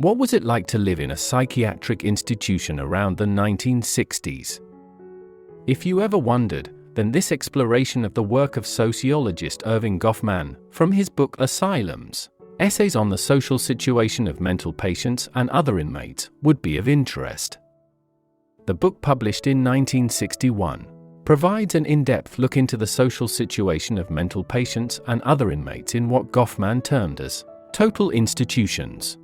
What was it like to live in a psychiatric institution around the 1960s? If you ever wondered, then this exploration of the work of sociologist Erving Goffman, from his book Asylums, Essays on the Social Situation of Mental Patients and Other Inmates, would be of interest. The book, published in 1961, provides an in-depth look into the social situation of mental patients and other inmates in what Goffman termed as total institutions.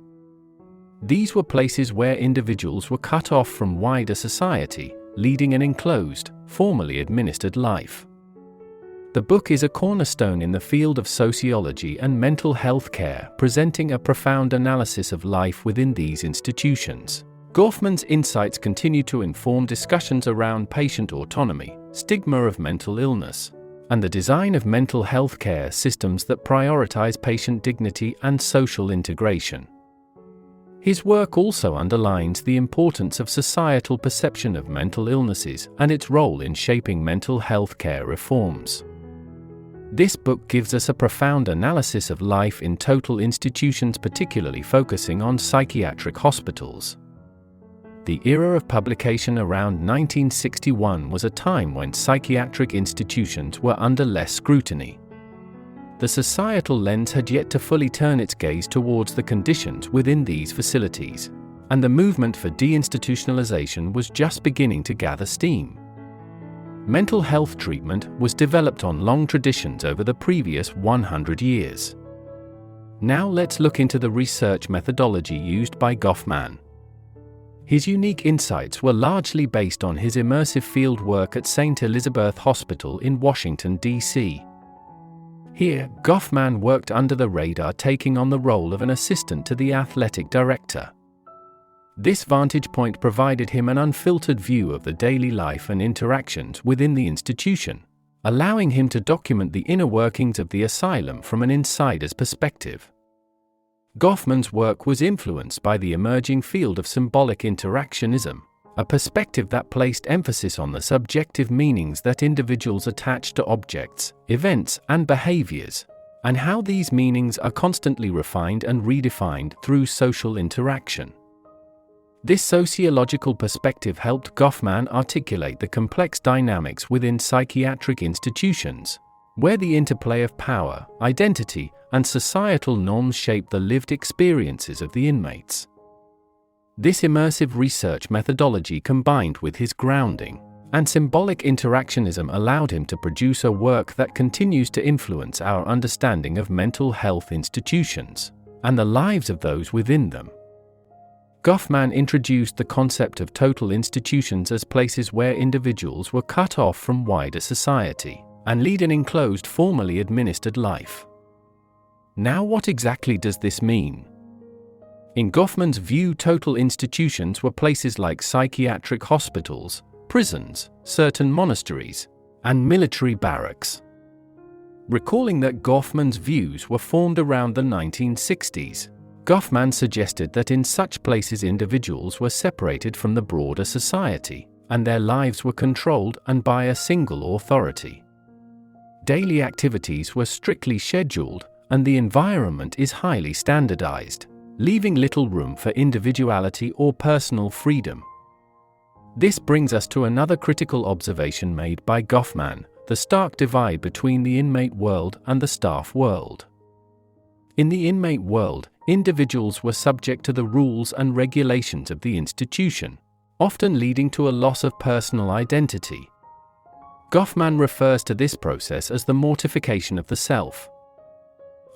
These were places where individuals were cut off from wider society, leading an enclosed, formally administered life. The book is a cornerstone in the field of sociology and mental health care, presenting a profound analysis of life within these institutions. Goffman's insights continue to inform discussions around patient autonomy, stigma of mental illness, and the design of mental health care systems that prioritize patient dignity and social integration. His work also underlines the importance of societal perception of mental illnesses and its role in shaping mental health care reforms. This book gives us a profound analysis of life in total institutions, particularly focusing on psychiatric hospitals. The era of publication around 1961 was a time when psychiatric institutions were under less scrutiny. The societal lens had yet to fully turn its gaze towards the conditions within these facilities, and the movement for deinstitutionalization was just beginning to gather steam. Mental health treatment was developed on long traditions over the previous 100 years. Now let's look into the research methodology used by Goffman. His unique insights were largely based on his immersive field work at St. Elizabeth Hospital in Washington, D.C. Here, Goffman worked under the radar, taking on the role of an assistant to the athletic director. This vantage point provided him an unfiltered view of the daily life and interactions within the institution, allowing him to document the inner workings of the asylum from an insider's perspective. Goffman's work was influenced by the emerging field of symbolic interactionism, a perspective that placed emphasis on the subjective meanings that individuals attach to objects, events, and behaviors, and how these meanings are constantly refined and redefined through social interaction. This sociological perspective helped Goffman articulate the complex dynamics within psychiatric institutions, where the interplay of power, identity, and societal norms shape the lived experiences of the inmates. This immersive research methodology, combined with his grounding and symbolic interactionism, allowed him to produce a work that continues to influence our understanding of mental health institutions and the lives of those within them. Goffman introduced the concept of total institutions as places where individuals were cut off from wider society and lead an enclosed, formally administered life. Now, what exactly does this mean? In Goffman's view, total institutions were places like psychiatric hospitals, prisons, certain monasteries, and military barracks. Recalling that Goffman's views were formed around the 1960s, Goffman suggested that in such places individuals were separated from the broader society, and their lives were controlled and by a single authority. Daily activities were strictly scheduled, and the environment is highly standardized, leaving little room for individuality or personal freedom. This brings us to another critical observation made by Goffman: the stark divide between the inmate world and the staff world. In the inmate world, individuals were subject to the rules and regulations of the institution, often leading to a loss of personal identity. Goffman refers to this process as the mortification of the self.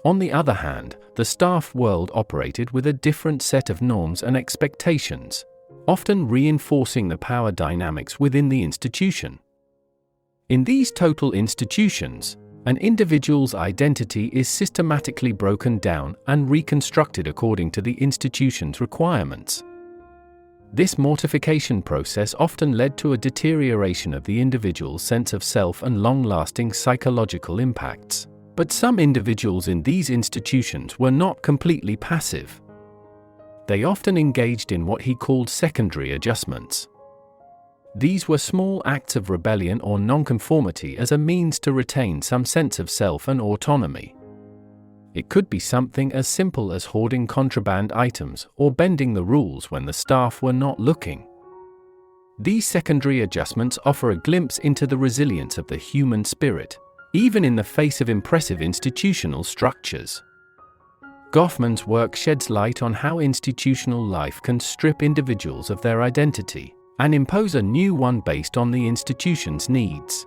On the other hand, the staff world operated with a different set of norms and expectations, often reinforcing the power dynamics within the institution. In these total institutions, an individual's identity is systematically broken down and reconstructed according to the institution's requirements. This mortification process often led to a deterioration of the individual's sense of self and long-lasting psychological impacts. But some individuals in these institutions were not completely passive. They often engaged in what he called secondary adjustments. These were small acts of rebellion or nonconformity as a means to retain some sense of self and autonomy. It could be something as simple as hoarding contraband items or bending the rules when the staff were not looking. These secondary adjustments offer a glimpse into the resilience of the human spirit, even in the face of impressive institutional structures. Goffman's work sheds light on how institutional life can strip individuals of their identity and impose a new one based on the institution's needs.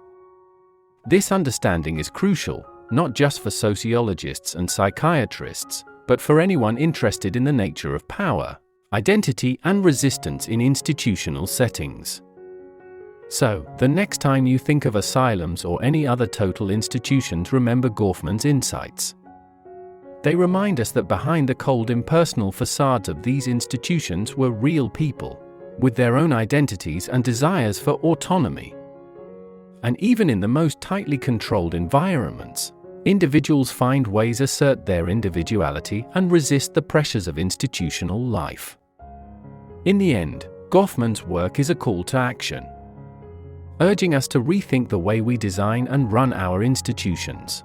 This understanding is crucial, not just for sociologists and psychiatrists, but for anyone interested in the nature of power, identity, and resistance in institutional settings. So, the next time you think of asylums or any other total institutions, remember Goffman's insights. They remind us that behind the cold, impersonal facades of these institutions were real people, with their own identities and desires for autonomy. And even in the most tightly controlled environments, individuals find ways to assert their individuality and resist the pressures of institutional life. In the end, Goffman's work is a call to action, urging us to rethink the way we design and run our institutions.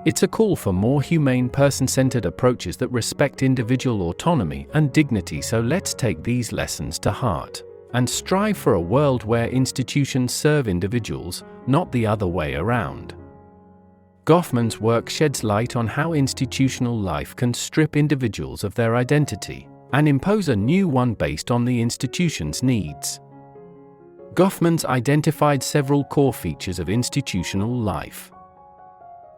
It's a call for more humane, person-centered approaches that respect individual autonomy and dignity. So let's take these lessons to heart and strive for a world where institutions serve individuals, not the other way around. Goffman's work sheds light on how institutional life can strip individuals of their identity and impose a new one based on the institution's needs. Goffman's identified several core features of institutional life.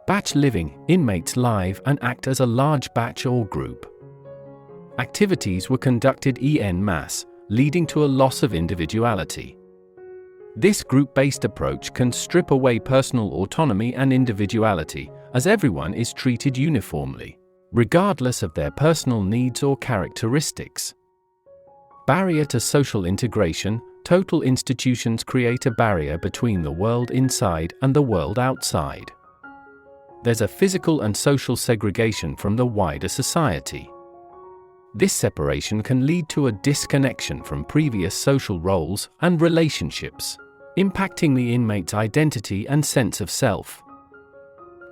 Batch living, inmates live and act as a large batch or group. Activities were conducted en masse, leading to a loss of individuality. This group-based approach can strip away personal autonomy and individuality, as everyone is treated uniformly, regardless of their personal needs or characteristics. Barrier to social integration. Total institutions create a barrier between the world inside and the world outside. There's a physical and social segregation from the wider society. This separation can lead to a disconnection from previous social roles and relationships, impacting the inmate's identity and sense of self.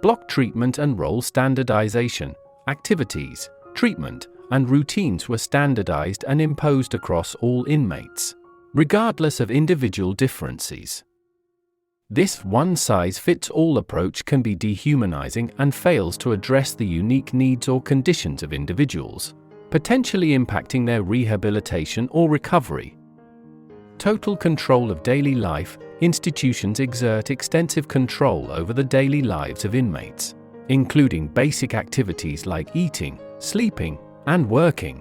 Block treatment and role standardization. Activities, treatment, and routines were standardized and imposed across all inmates, regardless of individual differences. This one-size-fits-all approach can be dehumanizing and fails to address the unique needs or conditions of individuals, potentially impacting their rehabilitation or recovery. Total control of daily life. Institutions exert extensive control over the daily lives of inmates, including basic activities like eating, sleeping, and working.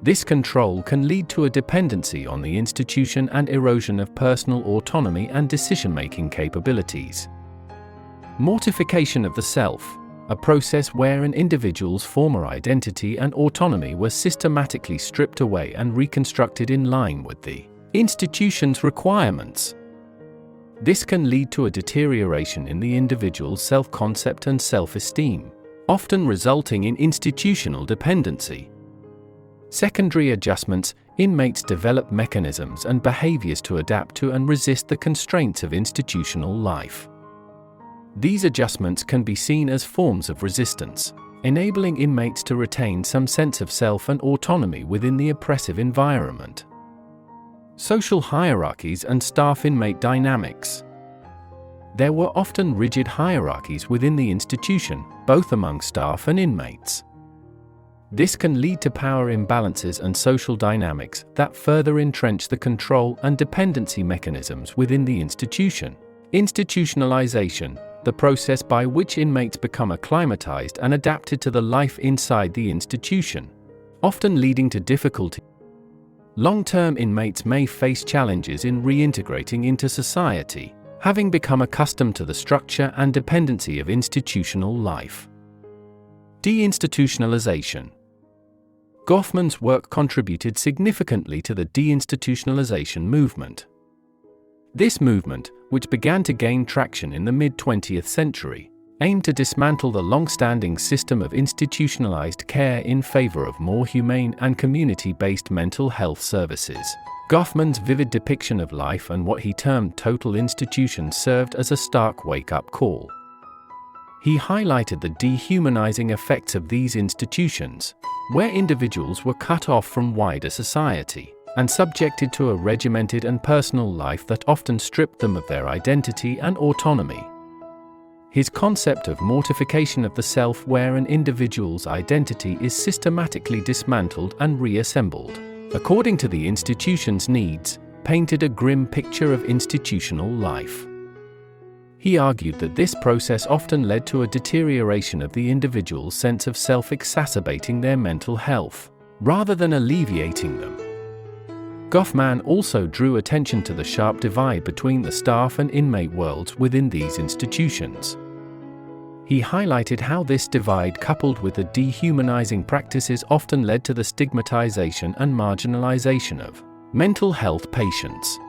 This control can lead to a dependency on the institution and erosion of personal autonomy and decision-making capabilities. Mortification of the self, a process where an individual's former identity and autonomy were systematically stripped away and reconstructed in line with the institution's requirements. This can lead to a deterioration in the individual's self-concept and self-esteem, often resulting in institutional dependency. Secondary adjustments. Inmates develop mechanisms and behaviors to adapt to and resist the constraints of institutional life. These adjustments can be seen as forms of resistance, enabling inmates to retain some sense of self and autonomy within the oppressive environment. Social hierarchies and staff-inmate dynamics. There were often rigid hierarchies within the institution, both among staff and inmates. This can lead to power imbalances and social dynamics that further entrench the control and dependency mechanisms within the institution. Institutionalization, the process by which inmates become acclimatized and adapted to the life inside the institution, often leading to difficulty. Long-term inmates may face challenges in reintegrating into society, having become accustomed to the structure and dependency of institutional life. Deinstitutionalization. Goffman's work contributed significantly to the deinstitutionalization movement. This movement, which began to gain traction in the mid-20th century, aimed to dismantle the long-standing system of institutionalized care in favor of more humane and community-based mental health services. Goffman's vivid depiction of life and what he termed total institutions served as a stark wake-up call. He highlighted the dehumanizing effects of these institutions, where individuals were cut off from wider society and subjected to a regimented and personal life that often stripped them of their identity and autonomy. His concept of mortification of the self, where an individual's identity is systematically dismantled and reassembled according to the institution's needs, painted a grim picture of institutional life. He argued that this process often led to a deterioration of the individual's sense of self, exacerbating their mental health, rather than alleviating them. Goffman also drew attention to the sharp divide between the staff and inmate worlds within these institutions. He highlighted how this divide, coupled with the dehumanizing practices, often led to the stigmatization and marginalization of mental health patients.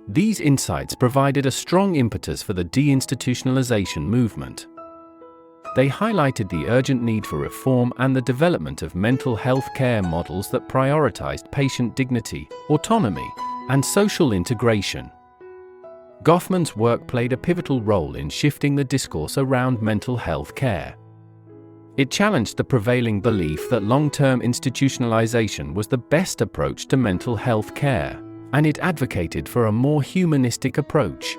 These insights provided a strong impetus for the deinstitutionalization movement. They highlighted the urgent need for reform and the development of mental health care models that prioritized patient dignity, autonomy, and social integration. Goffman's work played a pivotal role in shifting the discourse around mental health care. It challenged the prevailing belief that long-term institutionalization was the best approach to mental health care, and it advocated for a more humanistic approach.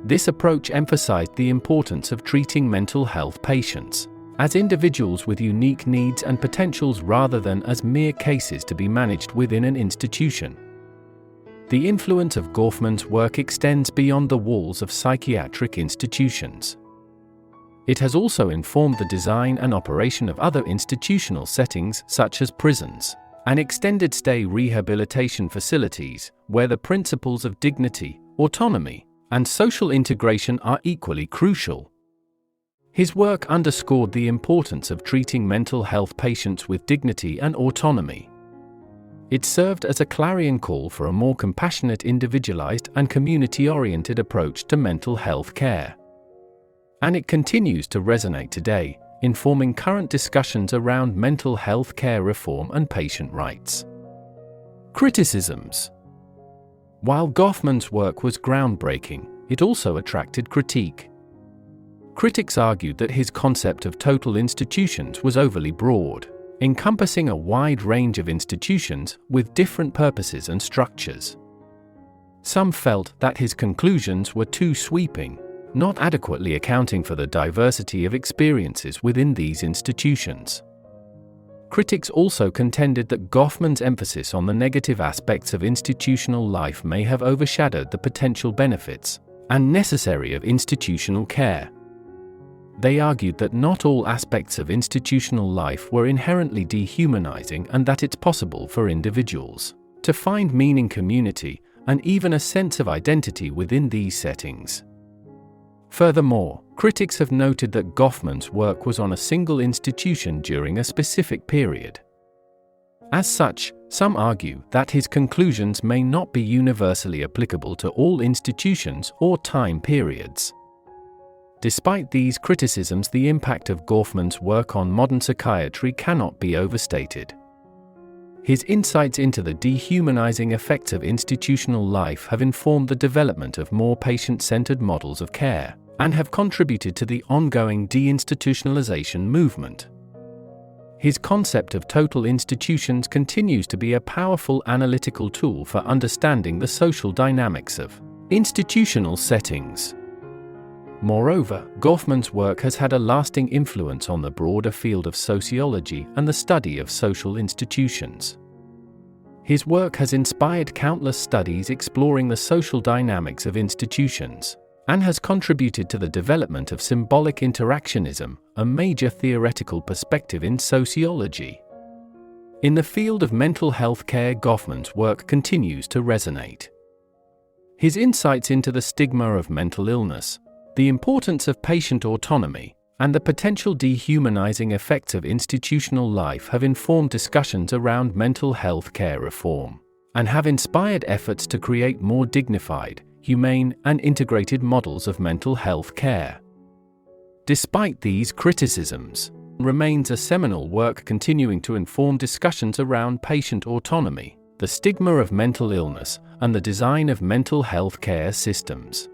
This approach emphasized the importance of treating mental health patients as individuals with unique needs and potentials rather than as mere cases to be managed within an institution. The influence of Goffman's work extends beyond the walls of psychiatric institutions. It has also informed the design and operation of other institutional settings such as prisons and extended stay rehabilitation facilities, where the principles of dignity, autonomy, and social integration are equally crucial. His work underscored the importance of treating mental health patients with dignity and autonomy. It served as a clarion call for a more compassionate, individualized, and community-oriented approach to mental health care. And it continues to resonate today, informing current discussions around mental health care reform and patient rights. Criticisms. While Goffman's work was groundbreaking, it also attracted critique. Critics argued that his concept of total institutions was overly broad, encompassing a wide range of institutions with different purposes and structures. Some felt that his conclusions were too sweeping, not adequately accounting for the diversity of experiences within these institutions. Critics also contended that Goffman's emphasis on the negative aspects of institutional life may have overshadowed the potential benefits and necessary of institutional care. They argued that not all aspects of institutional life were inherently dehumanizing and that it's possible for individuals to find meaning, community, and even a sense of identity within these settings. Furthermore, critics have noted that Goffman's work was on a single institution during a specific period. As such, some argue that his conclusions may not be universally applicable to all institutions or time periods. Despite these criticisms, the impact of Goffman's work on modern psychiatry cannot be overstated. His insights into the dehumanizing effects of institutional life have informed the development of more patient-centered models of care, and have contributed to the ongoing deinstitutionalization movement. His concept of total institutions continues to be a powerful analytical tool for understanding the social dynamics of institutional settings. Moreover, Goffman's work has had a lasting influence on the broader field of sociology and the study of social institutions. His work has inspired countless studies exploring the social dynamics of institutions, and has contributed to the development of symbolic interactionism, a major theoretical perspective in sociology. In the field of mental health care, Goffman's work continues to resonate. His insights into the stigma of mental illness, the importance of patient autonomy, and the potential dehumanizing effects of institutional life have informed discussions around mental health care reform, and have inspired efforts to create more dignified, humane, and integrated models of mental health care. Despite these criticisms, remains a seminal work continuing to inform discussions around patient autonomy, the stigma of mental illness, and the design of mental health care systems.